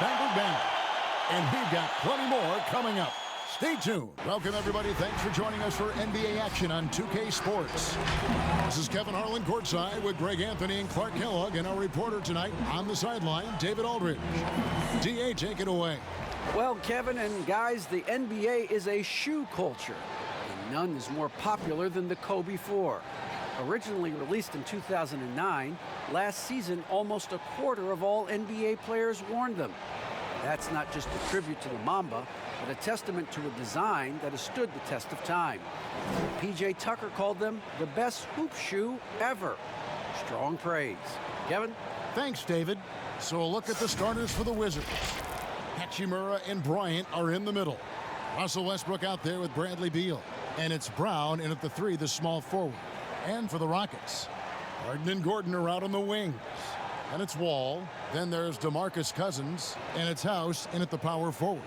Spangled Banner. And we've got plenty more coming up. Stay tuned. Welcome, everybody. Thanks for joining us for NBA action on 2K Sports. This is Kevin Harlan courtside with Greg Anthony and Clark Kellogg, and our reporter tonight on the sideline, David Aldridge. DA, take it away. Well, Kevin and guys, the NBA is a shoe culture, and none is more popular than the Kobe 4. Originally released in 2009, last season almost a quarter of all NBA players worn them. That's not just a tribute to the Mamba, but a testament to a design that has stood the test of time. P.J. Tucker called them the best hoop shoe ever. Strong praise. Kevin? Thanks, David. So a look at the starters for the Wizards. Hachimura and Bryant are in the middle. Russell Westbrook out there with Bradley Beal. And it's Brown in at the 3, the small forward. And for the Rockets, Harden and Gordon are out on the wings. And it's Wall. Then there's DeMarcus Cousins. And it's House in at the power forward.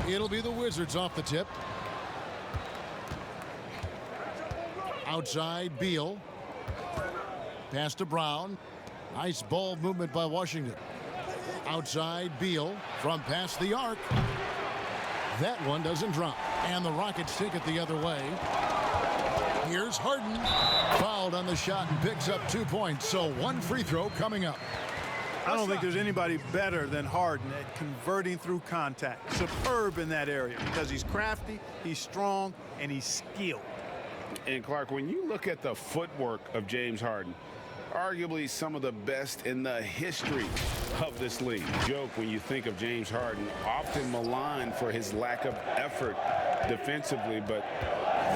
It'll be the Wizards off the tip. Outside, Beal. Pass to Brown. Nice ball movement by Washington. Outside, Beal from past the arc. That one doesn't drop. And the Rockets take it the other way. Here's Harden. Fouled on the shot and picks up 2 points. So one free throw coming up. I don't think there's anybody better than Harden at converting through contact. Superb in that area because he's crafty, he's strong, and he's skilled. And Clark, when you look at the footwork of James Harden, arguably some of the best in the history of this league. Joke when you think of James Harden, often maligned for his lack of effort defensively, but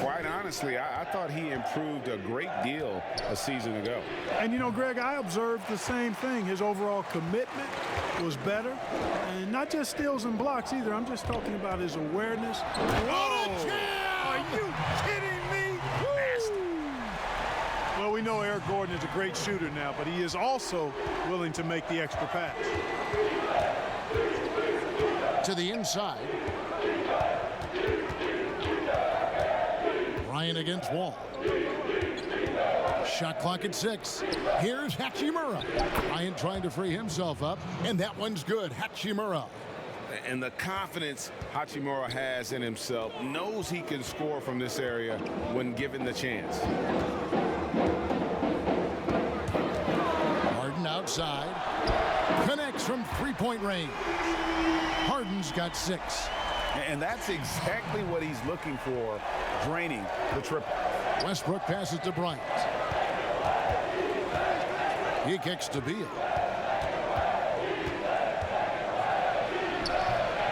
quite honestly, I thought he improved a great deal a season ago. And you know, Greg, I observed the same thing. His overall commitment was better, and not just steals and blocks either. I'm just talking about his awareness. Oh! Are you kidding me? Well, we know Eric Gordon is a great shooter now, but he is also willing to make the extra pass. To the inside. Bryant against Wall. Shot clock at 6. Here's Hachimura. Bryant trying to free himself up, and that one's good. Hachimura. And the confidence Hachimura has in himself, knows he can score from this area when given the chance. Harden outside. Connects from three-point range. Harden's got 6. And that's exactly what he's looking for, draining the triple. Westbrook passes to Bryant. He kicks to Beal.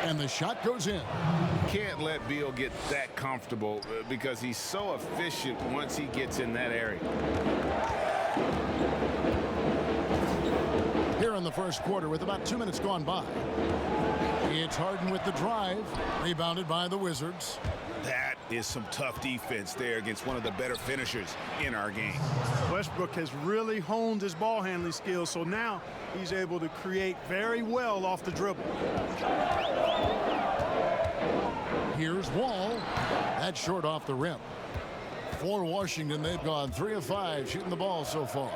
And the shot goes in. Can't let Beal get that comfortable because he's so efficient once he gets in that area. Here in the first quarter with about 2 minutes gone by. It's Harden with the drive. Rebounded by the Wizards. That is some tough defense there against one of the better finishers in our game. Westbrook has really honed his ball handling skills, so now he's able to create very well off the dribble. Here's Wall. That's short off the rim. For Washington, they've gone 3 of 5 shooting the ball so far.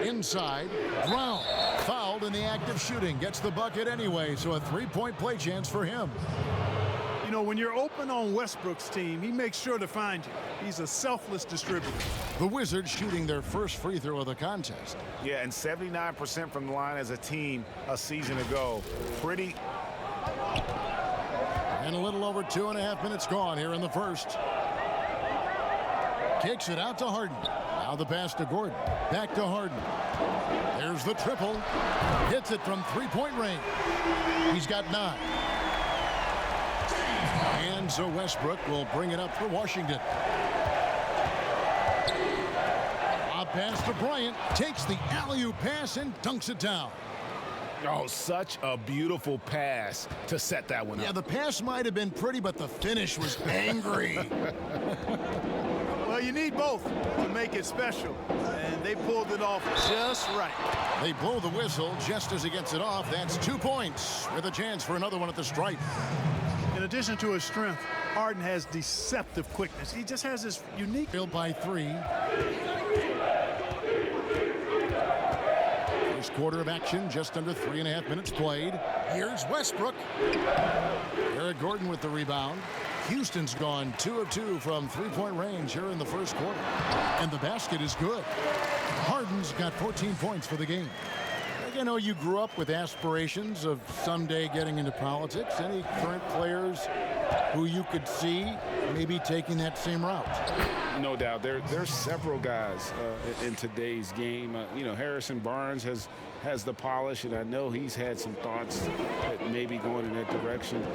Inside, Brown. Fouled in the act of shooting. Gets the bucket anyway, so a 3-point play chance for him. You know, when you're open on Westbrook's team, he makes sure to find you. He's a selfless distributor. The Wizards shooting their first free throw of the contest. Yeah, and 79% from the line as a team a season ago. Pretty. And a little over 2.5 minutes gone here in the first. Kicks it out to Harden. Now the pass to Gordon. Back to Harden. There's the triple. Hits it from three-point range. He's got 9. And so Westbrook will bring it up for Washington. A pass to Bryant. Takes the alley-oop pass and dunks it down. Oh, such a beautiful pass to set that one up. Yeah, the pass might have been pretty, but the finish was angry. Well, Well, you need both to make it special, and they pulled it off just right. They blow the whistle just as he gets it off. That's 2 points with a chance for another one at the stripe. In addition to his strength, Harden has deceptive quickness. He just has this unique... Field by 3. First quarter of action, just under 3.5 minutes played. Here's Westbrook. Eric Gordon with the rebound. Houston's gone 2 of 2 from three-point range here in the first quarter. And the basket is good. Harden's got 14 points for the game. I know you grew up with aspirations of someday getting into politics. Any current players who you could see maybe taking that same route? No doubt. There's several guys in today's game. You know, Harrison Barnes has the polish, and I know he's had some thoughts that maybe going in that direction.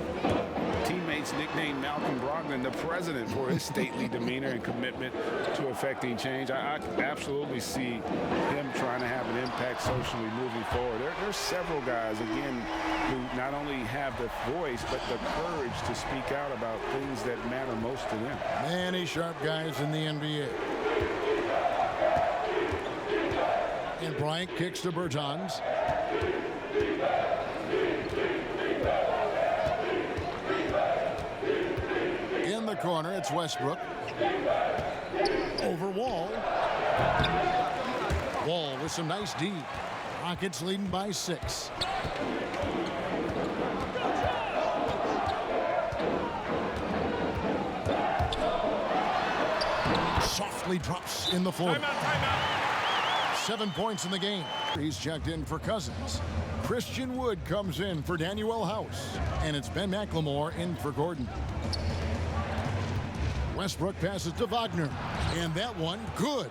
Teammates nicknamed Malcolm Brogdon the president for his stately demeanor and commitment to affecting change. I absolutely see him trying to have an impact socially moving forward. There's several guys, again, who not only have the voice, but the courage to speak out about things that matter most to them. Many sharp guys in the NBA. And Bryant kicks to Bertans. In the corner, it's Westbrook. Over Wall. Wall with some nice D. Rockets leading by 6. Softly drops in the floor. 7 points in the game. He's checked in for Cousins. Christian Wood comes in for Daniel House. And it's Ben McLemore in for Gordon. Westbrook passes to Wagner. And that one, good.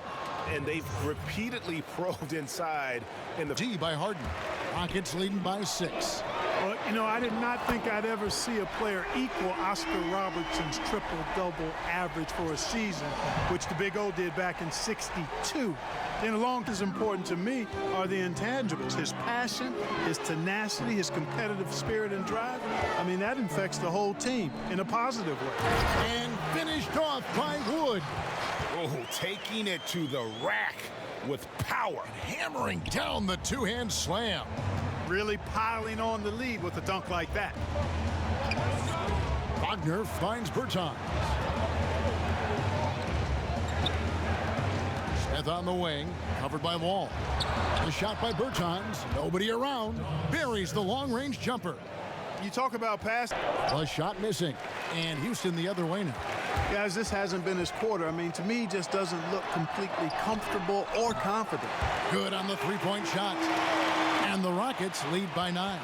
And they've repeatedly probed inside in the D by Harden. Rockets leading by 6. Well, you know, I did not think I'd ever see a player equal Oscar Robertson's triple-double average for a season, which the Big O did back in '62. And along as important to me are the intangibles, his passion, his tenacity, his competitive spirit and drive. I mean, that infects the whole team in a positive way. And finished off by Wood. oh, taking it to the rack with power. Hammering down the two-hand slam. Really piling on the lead with a dunk like that. Wagner finds Bertans. Smith on the wing, covered by Wall. The shot by Bertans, nobody around, buries the long-range jumper. You talk about pass. The shot missing, and Houston the other way now. Guys, this hasn't been his quarter. I mean, to me, he just doesn't look completely comfortable or confident. Good on the three-point shot. And the Rockets lead by 9.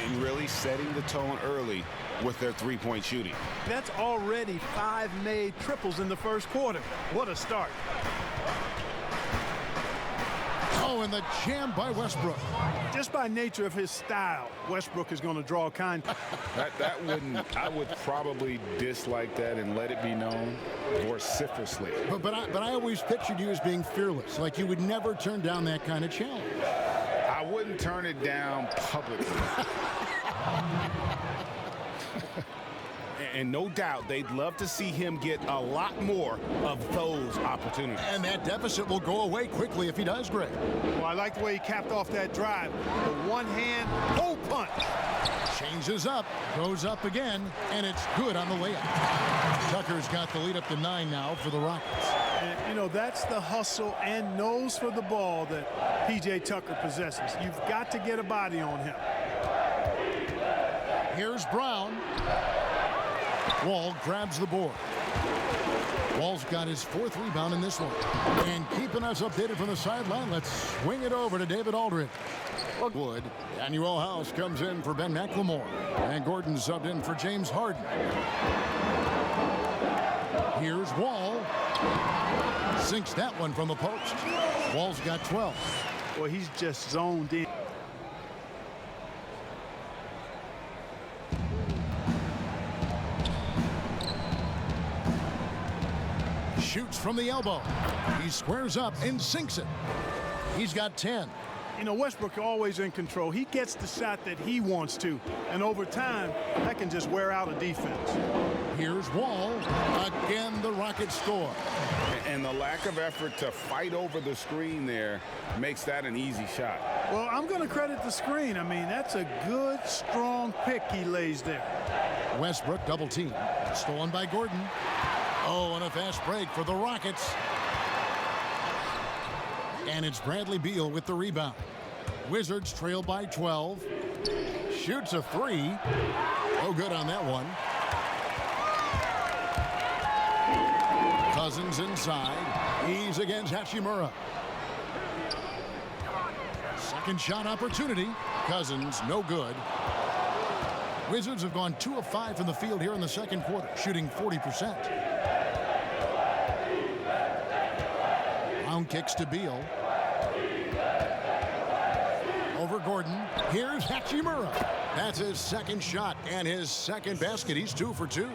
And really setting the tone early with their three-point shooting. That's already 5 made triples in the first quarter. What a start. Oh, and the jam by Westbrook. Just by nature of his style, Westbrook is going to draw contact. I would probably dislike that and let it be known vociferously. But I always pictured you as being fearless, like you would never turn down that kind of challenge. I wouldn't turn it down publicly. And no doubt they'd love to see him get a lot more of those opportunities. And that deficit will go away quickly if he does, Greg. Well, I like the way he capped off that drive. The one-hand pull punch. Changes up, goes up again, and it's good on the layup. Tucker's got the lead up to 9 now for the Rockets. And, you know, that's the hustle and nose for the ball that P.J. Tucker possesses. You've got to get a body on him. Here's Brown. Wall grabs the board. Wall's got his 4th rebound in this one. And keeping us updated from the sideline, let's swing it over to David Aldridge. Wood. Daniel House comes in for Ben McLemore. And Gordon subbed in for James Harden. Here's Wall. Sinks that one from the post. Wall's got 12. Well, he's just zoned in. Shoots from the elbow. He squares up and sinks it. He's got 10. You know, Westbrook always in control. He gets the shot that he wants to. And over time, that can just wear out a defense. Here's Wall. Again, the Rockets score. And the lack of effort to fight over the screen there makes that an easy shot. Well, I'm going to credit the screen. I mean, that's a good, strong pick he lays there. Westbrook double team. Stolen by Gordon. Oh, and a fast break for the Rockets. And it's Bradley Beal with the rebound. Wizards trail by 12. Shoots a three. Oh, good on that one. Cousins inside. He's against Hachimura. Second shot opportunity. Cousins, no good. Wizards have gone 2 of 5 from the field here in the second quarter, shooting 40%. Round kicks to Beal. Over Gordon. Here's Hachimura. That's his second shot and his second basket. He's 2 for 2.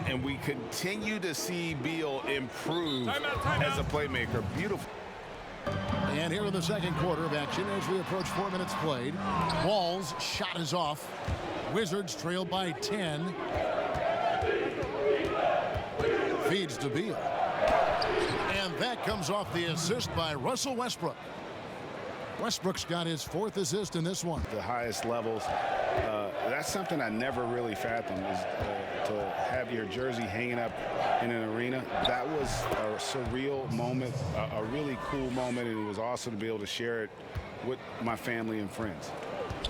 And we continue to see Beal improve as a playmaker. Beautiful. And here in the second quarter of action as we approach 4 minutes played. Wall's shot is off. Wizards trail by 10. Feeds to Beal. And that comes off the assist by Russell Westbrook. Westbrook's got his 4th assist in this one. The highest levels. That's something I never really fathomed, is to have your jersey hanging up in an arena. That was a surreal moment, a really cool moment, and it was awesome to be able to share it with my family and friends.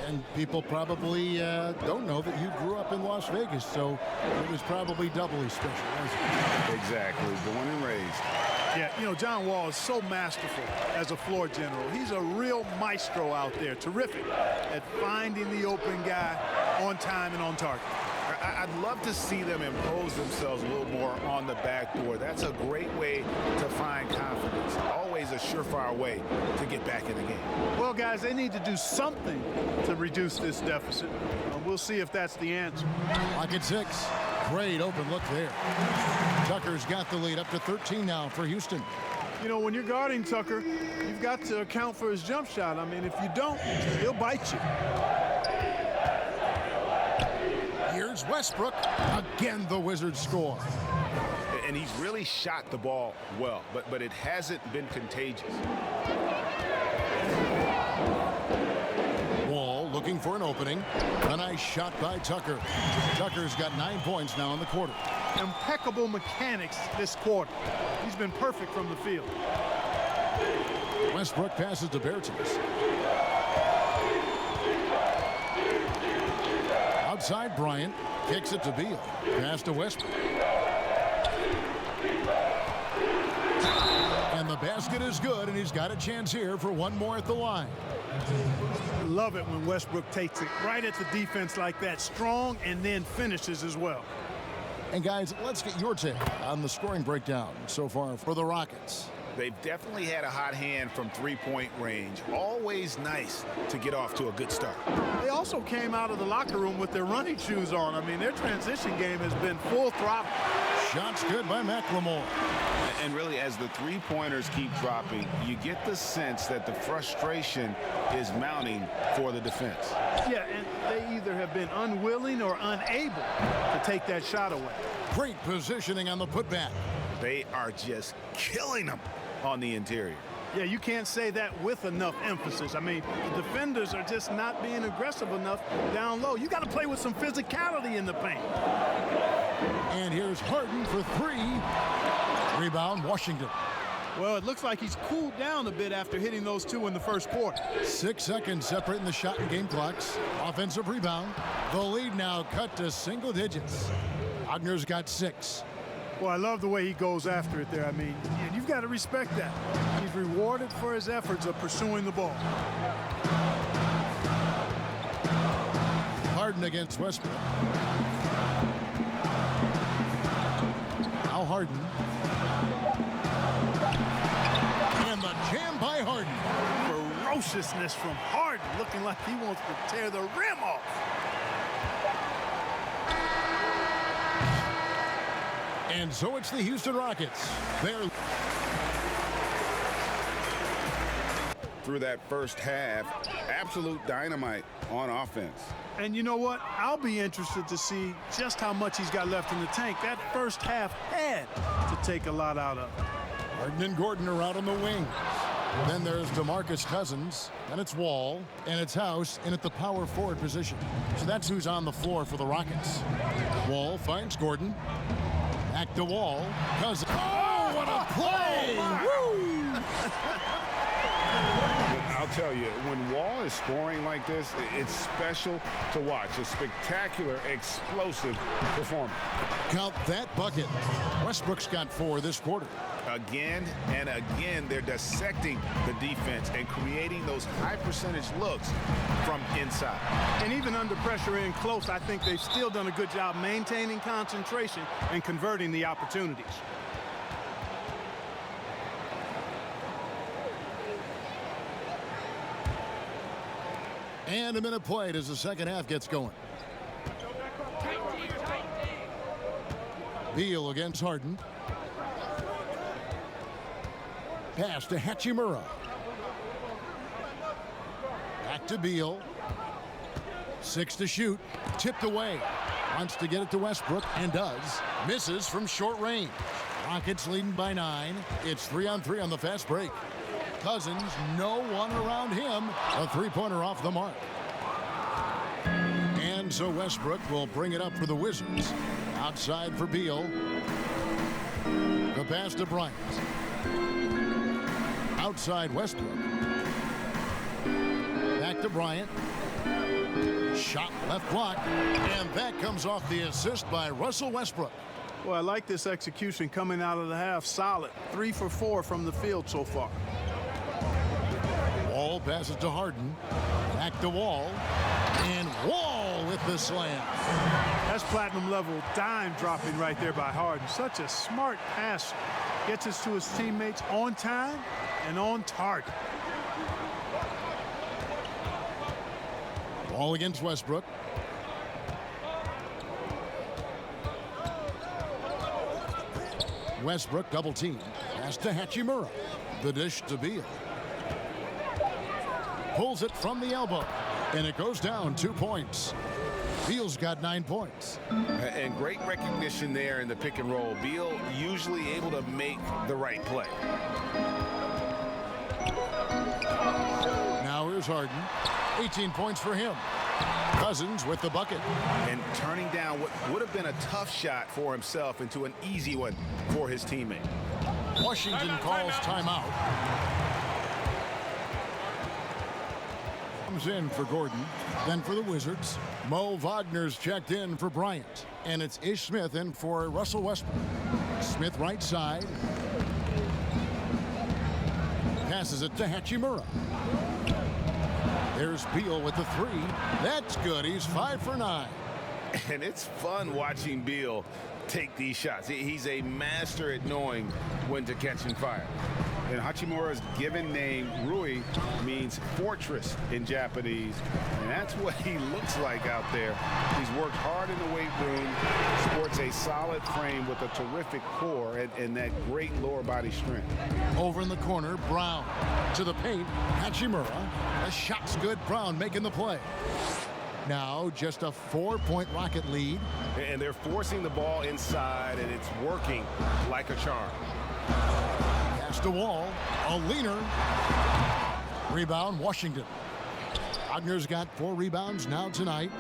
And people probably don't know that you grew up in Las Vegas, so it was probably doubly special, wasn't it? Exactly, born and raised. Yeah, you know, John Wall is so masterful as a floor general. He's a real maestro out there, terrific at finding the open guy on time and on target. I'd love to see them impose themselves a little more on the backboard. That's a great way to find confidence. Always a surefire way to get back in the game. Well, guys, they need to do something to reduce this deficit. We'll see if that's the answer. Lock at 6. Great open look there. Tucker's got the lead up to 13 now for Houston. You know, when you're guarding Tucker, you've got to account for his jump shot. I mean, if you don't, he'll bite you. Here's Westbrook. Again, the Wizards score. And he's really shot the ball well, but it hasn't been contagious. Wall looking for an opening. A nice shot by Tucker. Tucker's got 9 points now in the quarter. Impeccable mechanics this quarter. He's been perfect from the field. Westbrook passes to Bertans. Outside Bryant. Kicks it to Beal. Pass to Westbrook. And the basket is good, and he's got a chance here for one more at the line. Love it when Westbrook takes it right at the defense like that, strong, and then finishes as well. And guys, let's get your take on the scoring breakdown so far for the Rockets. They've definitely had a hot hand from three-point range. Always nice to get off to a good start. They also came out of the locker room with their running shoes on. I mean, their transition game has been full throttle. Shots good by McLemore. And really, as the three-pointers keep dropping, you get the sense that the frustration is mounting for the defense. Yeah, and they either have been unwilling or unable to take that shot away. Great positioning on the putback. They are just killing them on the interior. Yeah, you can't say that with enough emphasis. I mean, the defenders are just not being aggressive enough down low. You got to play with some physicality in the paint. And here's Harden for 3. Rebound, Washington. Well, it looks like he's cooled down a bit after hitting those 2 in the first quarter. 6 seconds separating the shot and game clocks. Offensive rebound. The lead now cut to single digits. Wagner's got 6. Well, I love the way he goes after it there. I mean, you've got to respect that. He's rewarded for his efforts of pursuing the ball. Harden against Westbrook. Now Harden. And the jam by Harden. Ferociousness from Harden, looking like he wants to tear the rim off. And so it's the Houston Rockets. They're through that first half. Absolute dynamite on offense. And you know what? I'll be interested to see just how much he's got left in the tank. That first half had to take a lot out of. Harden and Gordon are out on the wing. Then there's DeMarcus Cousins, then it's Wall, and it's House in at the power forward position. So that's who's on the floor for the Rockets. Wall finds Gordon. Back to Wall. Cousins. Oh, what a play! Woo! I'll tell you, when Wall is scoring like this, it's special to watch. A spectacular, explosive performance. Count that bucket. Westbrook's got 4 this quarter. Again and again, they're dissecting the defense and creating those high percentage looks from inside. And even under pressure in close, I think they've still done a good job maintaining concentration and converting the opportunities. And a minute played as the second half gets going. Beal against Harden. Pass to Hachimura. Back to Beal. 6 to shoot. Tipped away. Wants to get it to Westbrook and does. Misses from short range. Rockets leading by 9. It's 3-on-3 on the fast break. Cousins, no one around him. A three-pointer off the mark. And so Westbrook will bring it up for the Wizards. Outside for Beal. The pass to Bryant. Outside Westbrook. Back to Bryant. Shot left block. And that comes off the assist by Russell Westbrook. Well, I like this execution coming out of the half. Solid. 3 for 4 from the field so far. Wall passes to Harden. Back to Wall. And Wall with the slam. That's platinum level dime dropping right there by Harden. Such a smart passer. Gets us to his teammates on time and on target. Wall against Westbrook. Westbrook double team. Pass to Hachimura. The dish to Beal. Pulls it from the elbow. And it goes down 2 points. Beal's got 9 points. And great recognition there in the pick and roll. Beal usually able to make the right play. Now here's Harden. 18 points for him. Cousins with the bucket. And turning down what would have been a tough shot for himself into an easy one for his teammate. Washington calls timeout. Comes in for Gordon. Then for the Wizards, Mo Wagner's checked in for Bryant. And it's Ish Smith in for Russell Westbrook. Smith right side. Passes it to Hachimura. There's Beal with the 3. That's good. He's 5 for 9. And it's fun watching Beal take these shots. He's a master at knowing when to catch and fire. And Hachimura's given name, Rui, means fortress in Japanese. And that's what he looks like out there. He's worked hard in the weight room, sports a solid frame with a terrific core and that great lower body strength. Over in the corner, Brown to the paint. Hachimura. The shot's good. Brown making the play. Now just a 4-point Rocket lead. And they're forcing the ball inside, and it's working like a charm. Pass to Wall. A leaner. Rebound, Washington. Wagner's got 4 rebounds now tonight.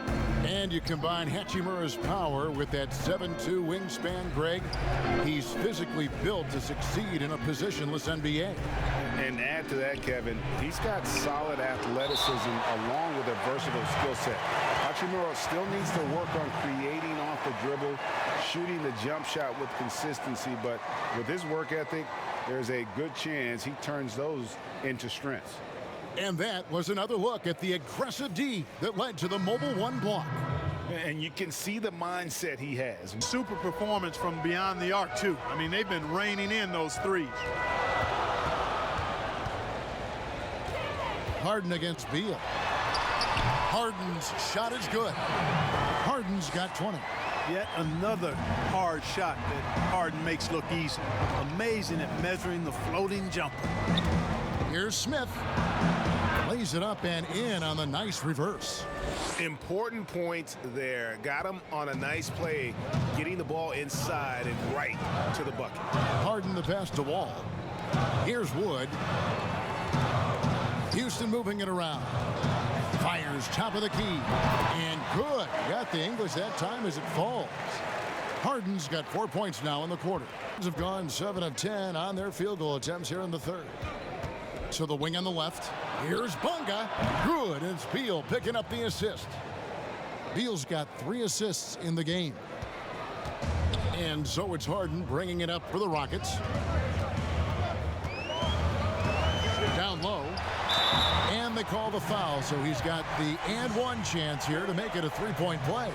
And you combine Hachimura's power with that 7'2" wingspan, Greg. He's physically built to succeed in a positionless NBA. And add to that, Kevin, he's got solid athleticism along with a versatile skill set. Hachimura still needs to work on creating off the dribble, shooting the jump shot with consistency, but with his work ethic, there's a good chance he turns those into strengths. And that was another look at the aggressive D that led to the Mobile One block. And you can see the mindset he has. Super performance from beyond the arc, too. I mean, they've been raining in those threes. Harden against Beal. Harden's shot is good. Harden's got 20. Yet another hard shot that Harden makes look easy. Amazing at measuring the floating jumper. Here's Smith. Lays it up and in on the nice reverse. Important points there. Got him on a nice play, getting the ball inside and right to the bucket. Harden the pass to Wall. Here's Wood. Houston moving it around. Fires top of the key. And good. Got the English that time as it falls. Harden's got 4 points now in the quarter. Have gone 7 of 10 on their field goal attempts here in the third. To the wing on the left. Here's Bunga. Good. And it's Beal picking up the assist. Beal's got 3 assists in the game. And so it's Harden bringing it up for the Rockets. Down low. And they call the foul, so he's got the and one chance here to make it a three-point play.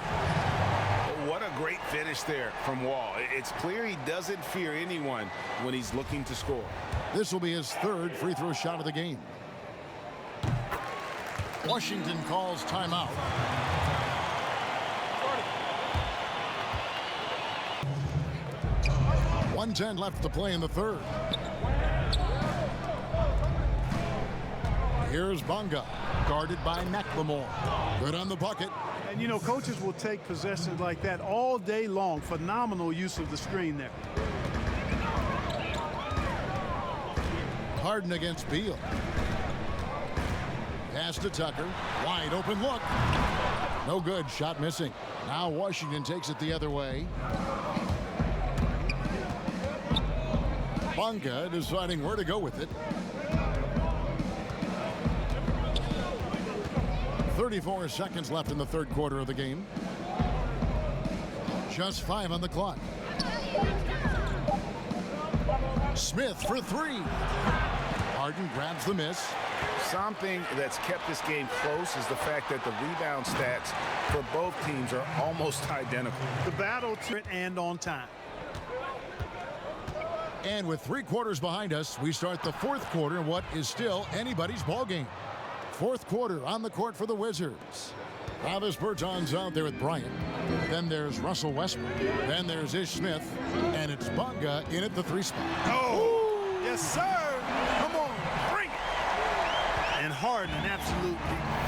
What a great finish there from Wall. It's clear he doesn't fear anyone when he's looking to score. This will be his third free throw shot of the game. Washington calls timeout. .110 left to play in the third. Here's Bunga, guarded by McLemore. Good on the bucket. And, you know, coaches will take possessions like that all day long. Phenomenal use of the screen there. Harden against Beal. Pass to Tucker. Wide open look. No good. Shot missing. Now Washington takes it the other way. Bunga deciding where to go with it. 34 seconds left in the third quarter of the game. Just 5 on the clock. Smith for 3. Harden grabs the miss. Something that's kept this game close is the fact that the rebound stats for both teams are almost identical. The battle to it and on time. And with 3 quarters behind us, we start the fourth quarter in what is still anybody's ball game. Fourth quarter on the court for the Wizards. Travis Berton's out there with Bryant. Then there's Russell Westbrook. Then there's Ish Smith. And it's Bunga in at the 3 spot. Oh, yes, sir. Come on, bring it. And Harden, an absolutely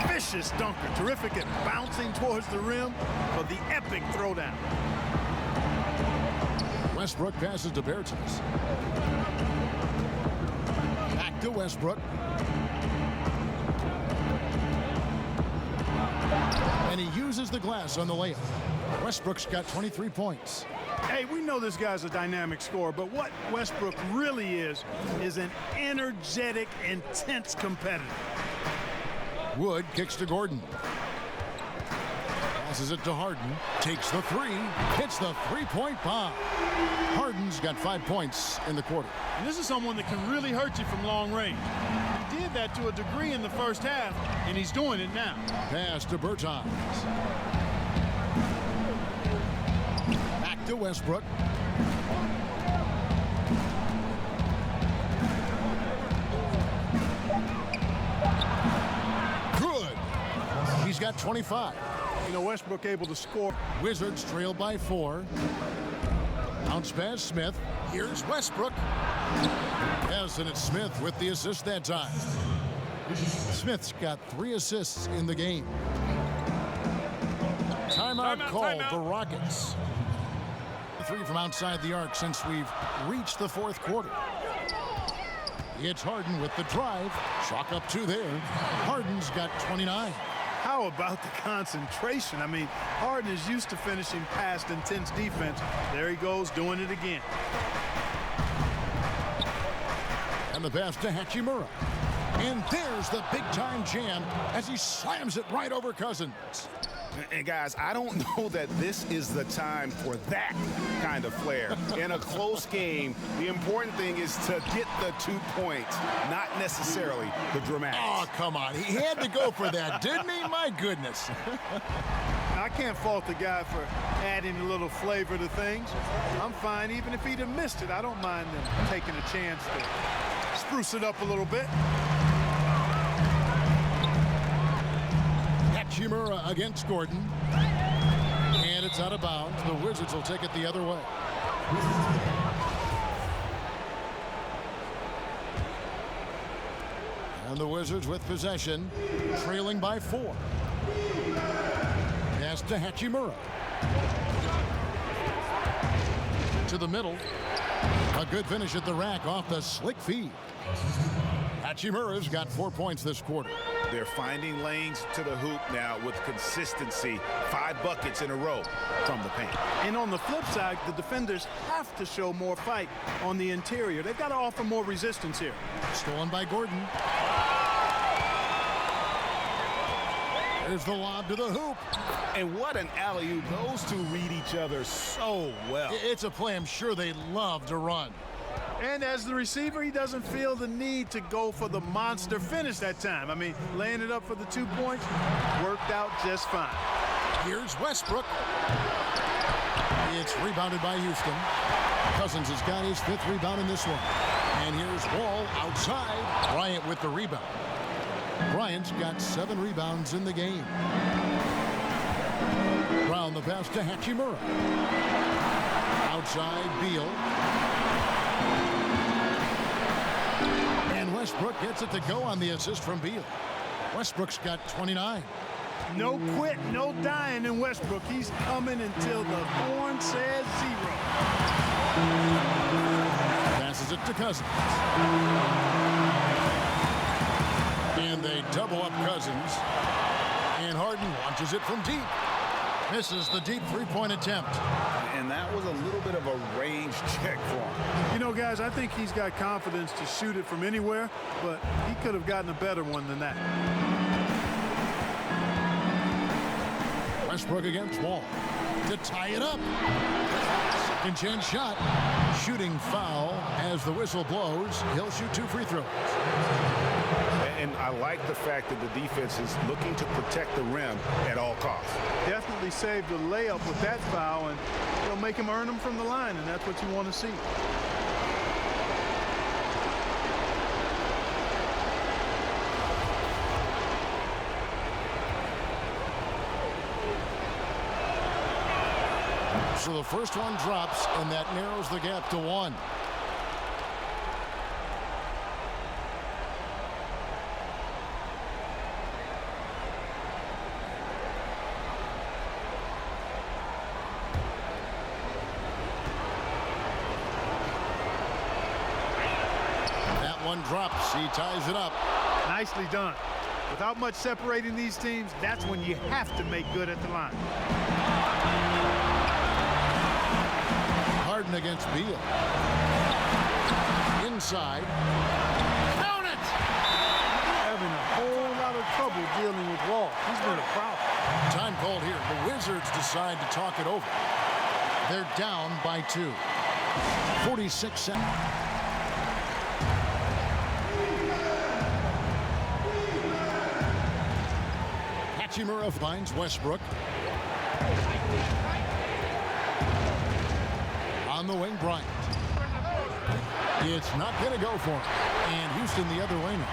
vicious dunker. Terrific at bouncing towards the rim for the epic throwdown. Westbrook passes to Bertans. Back to Westbrook. And he uses the glass on the layup. Westbrook's got 23 points. Hey, we know this guy's a dynamic scorer, but what Westbrook really is an energetic, intense competitor. Wood kicks to Gordon. Passes it to Harden. Takes the 3. Hits the three-point bomb. Harden's got 5 points in the quarter. And this is someone that can really hurt you from long range. He did that to a degree in the first half, and he's doing it now. Pass to Bertans. Back to Westbrook. Good. He's got 25. You know, Westbrook able to score. Wizards trail by 4. Bounce pass Smith. Here's Westbrook. Yes, and it's Smith with the assist that time. Smith's got 3 assists in the game. Timeout called the Rockets. 3 from outside the arc since we've reached the fourth quarter. It's Harden with the drive. Chalk up 2 there. Harden's got 29. How about the concentration? I mean, Harden is used to finishing past intense defense. There he goes, doing it again. And the pass to Hachimura. And there's the big-time jam as he slams it right over Cousins. And guys, I don't know that this is the time for that kind of flair. In a close game, the important thing is to get the 2 points, not necessarily the dramatics. Oh, come on. He had to go for that, didn't he? My goodness. I can't fault the guy for adding a little flavor to things. I'm fine even if he'd have missed it. I don't mind them taking a chance to spruce it up a little bit. Hachimura against Gordon. And it's out of bounds. The Wizards will take it the other way. And the Wizards with possession, trailing by 4. Pass to Hachimura. To the middle. A good finish at the rack off the slick feed. Hachimura's got 4 points this quarter. They're finding lanes to the hoop now with consistency. 5 buckets in a row from the paint. And on the flip side, the defenders have to show more fight on the interior. They've got to offer more resistance here. Stolen by Gordon. There's the lob to the hoop. And what an alley-oop. Those two read each other so well. It's a play I'm sure they love to run. And as the receiver, he doesn't feel the need to go for the monster finish that time. I mean, laying it up for the 2 points worked out just fine. Here's Westbrook. It's rebounded by Houston. Cousins has got his 5th rebound in this one. And here's Wall outside. Bryant with the rebound. Bryant's got 7 rebounds in the game. Brown the pass to Hachimura. Outside, Beal. And Westbrook gets it to go on the assist from Beal. Westbrook's got 29. No quit, no dying in Westbrook. He's coming until the horn says 0. Passes it to Cousins. And they double up Cousins. And Harden launches it from deep. Misses the deep 3-point attempt. And that was a little bit of a range check for him. You know, guys, I think he's got confidence to shoot it from anywhere, but he could have gotten a better one than that. Westbrook against Wall to tie it up. Second chance shot. Shooting foul as the whistle blows. He'll shoot 2 free throws. And I like the fact that the defense is looking to protect the rim at all costs. Definitely saved the layup with that foul, and it'll make him earn them from the line, and that's what you want to see. So the first one drops, and that narrows the gap to 1. One drops. He ties it up. Nicely done. Without much separating these teams, that's when you have to make good at the line. Harden against Beal. Inside. Count it! Having a whole lot of trouble dealing with Wall. He's been a problem. Time called here. The Wizards decide to talk it over. They're down by 2. 46 seconds. Hachimura finds Westbrook. On the wing, Bryant. It's not going to go for him. And Houston the other way now.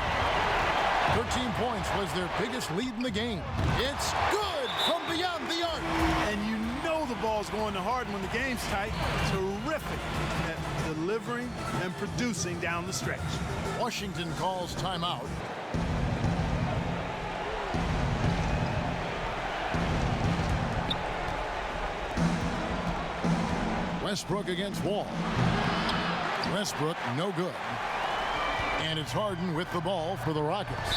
13 points was their biggest lead in the game. It's good from beyond the arc. And you know the ball's going to Harden when the game's tight. Terrific at delivering and producing down the stretch. Washington calls timeout. Westbrook against Wall. Westbrook no good. And it's Harden with the ball for the Rockets.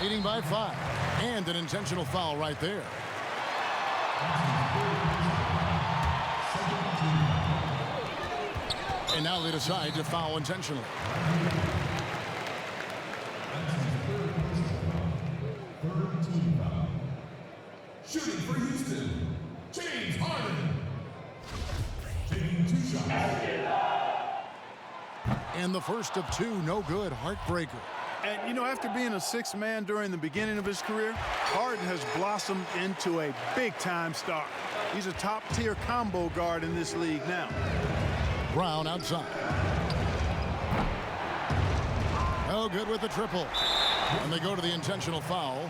Leading by 5. And an intentional foul right there. And now they decide to foul intentionally. Shooting for Houston, James Harden. Taking 2 shots. And the first of 2, no good, heartbreaker. And, you know, after being a 6th man during the beginning of his career, Harden has blossomed into a big-time star. He's a top-tier combo guard in this league now. Brown outside. No good with the triple. And they go to the intentional foul.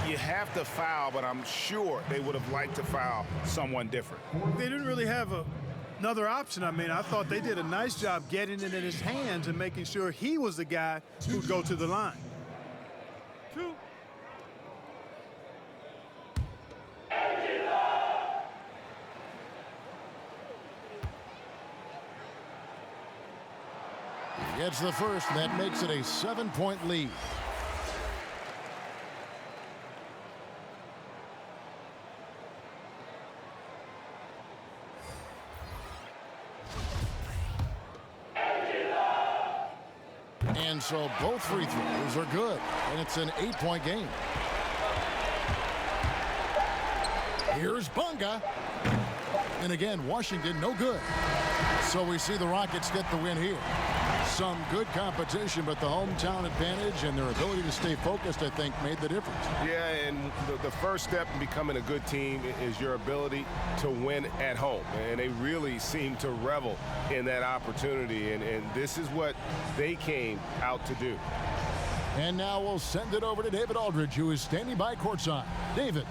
You have to foul, but I'm sure they would have liked to foul someone different. They didn't really have another option. I mean, I thought they did a nice job getting it in his hands and making sure he was the guy who'd go to the line. 2. He gets the first, and that makes it a 7-point lead. And so both free throws are good, and it's an 8-point game. Here's Bunga. And again, Washington no good. So we see the Rockets get the win here. Some good competition, but the hometown advantage and their ability to stay focused, I think, made the difference. Yeah, and the first step in becoming a good team is your ability to win at home. And they really seem to revel in that opportunity. And this is what they came out to do. And now we'll send it over to David Aldridge, who is standing by courtside. David.